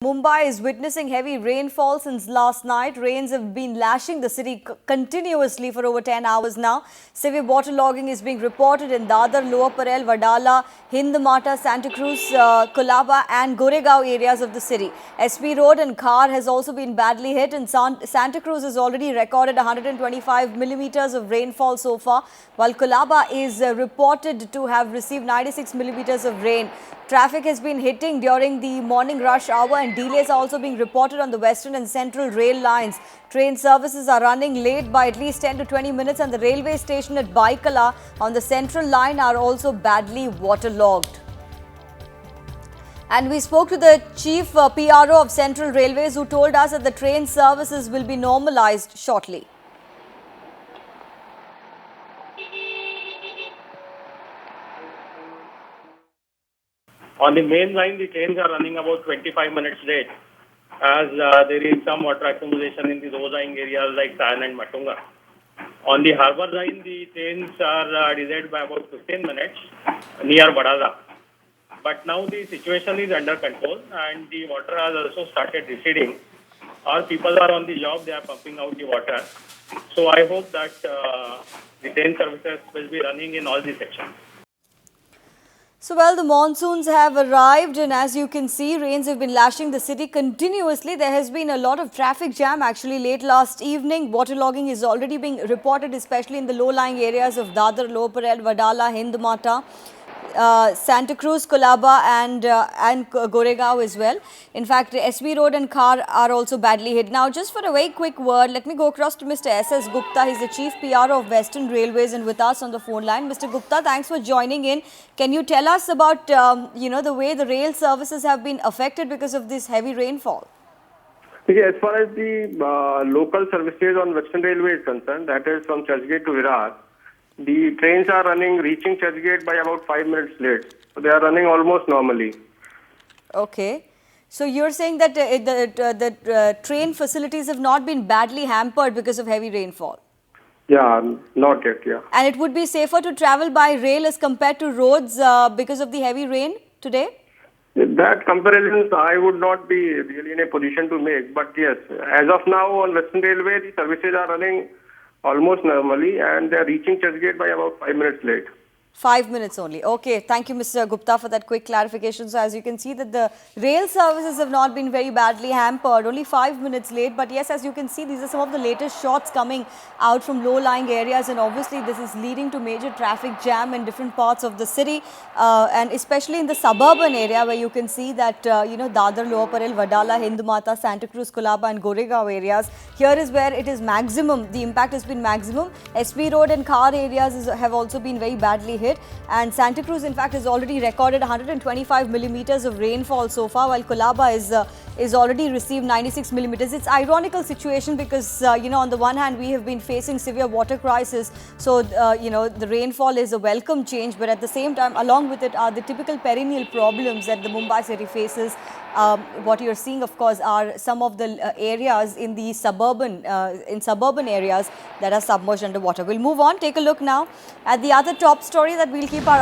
Mumbai is witnessing heavy rainfall since last night. Rains have been lashing the city continuously for over 10 hours now. Severe waterlogging is being reported in Dadar, Lower Parel, Vadala, Hindmata, Santa Cruz, Colaba and Goregaon areas of the city. SP Road and Khar has also been badly hit, and Santa Cruz has already recorded 125 millimeters of rainfall so far, while Colaba is reported to have received 96 millimeters of rain. Traffic has been hitting during the morning rush hour, and delays are also being reported on the western and central rail lines. Train services are running late by at least 10 to 20 minutes, and the railway station at Baikala on the central line are also badly waterlogged. And we spoke to the chief PRO of Central Railways, who told us that the train services will be normalized shortly. On the main line, the trains are running about 25 minutes late, as there is some water accumulation in the low-lying areas like Sayan and Matunga. On the harbour line, the trains are delayed by about 15 minutes near Badala. But now the situation is under control, and the water has also started receding. All people are on the job, they are pumping out the water. So I hope that the train services will be running in all the sections. So, well, the monsoons have arrived, and as you can see, rains have been lashing the city continuously. There has been a lot of traffic jam actually late last evening. Waterlogging is already being reported, especially in the low-lying areas of Dadar, Lower Parel, Vadala, Hindmata, Santa Cruz, Colaba and Goregaon as well. In fact, SB Road and Khar are also badly hit. Now, just for a very quick word, let me go across to Mr. S.S. Gupta. He's the Chief PRO of Western Railways and with us on the phone line. Mr. Gupta, thanks for joining in. Can you tell us about, the way the rail services have been affected because of this heavy rainfall? As far as the local services on Western Railway is concerned, that is from Churchgate to Virar, the trains are reaching Churchgate by about 5 minutes late. So they are running almost normally. Okay. So you're saying that the train facilities have not been badly hampered because of heavy rainfall? Yeah, not yet, yeah. And it would be safer to travel by rail as compared to roads because of the heavy rain today? That comparison I would not be really in a position to make. But yes, as of now on Western Railway, the services are running almost normally, and they are reaching Churchgate by about 5 minutes late. 5 minutes only. Okay, thank you, Mr. Gupta, for that quick clarification. So, as you can see that the rail services have not been very badly hampered, only 5 minutes late. But yes, as you can see, these are some of the latest shots coming out from low-lying areas, and obviously this is leading to major traffic jam in different parts of the city, and especially in the suburban area where you can see that, Dadar, Lower Parel, Vadala, Hindmata, Santa Cruz, Colaba and Goregaon areas. Here is where it is maximum. The impact has been maximum. SP Road and Khar areas have also been very badly hit. And Santa Cruz, in fact, has already recorded 125 millimeters of rainfall so far, while Colaba is already received 96 millimeters. It's ironical situation because, on the one hand, we have been facing severe water crisis. So, the rainfall is a welcome change. But at the same time, along with it are the typical perennial problems that the Mumbai city faces. What you're seeing, of course, are some of the areas in the suburban areas that are submerged underwater. We'll move on, take a look now at the other top story that we'll keep our eye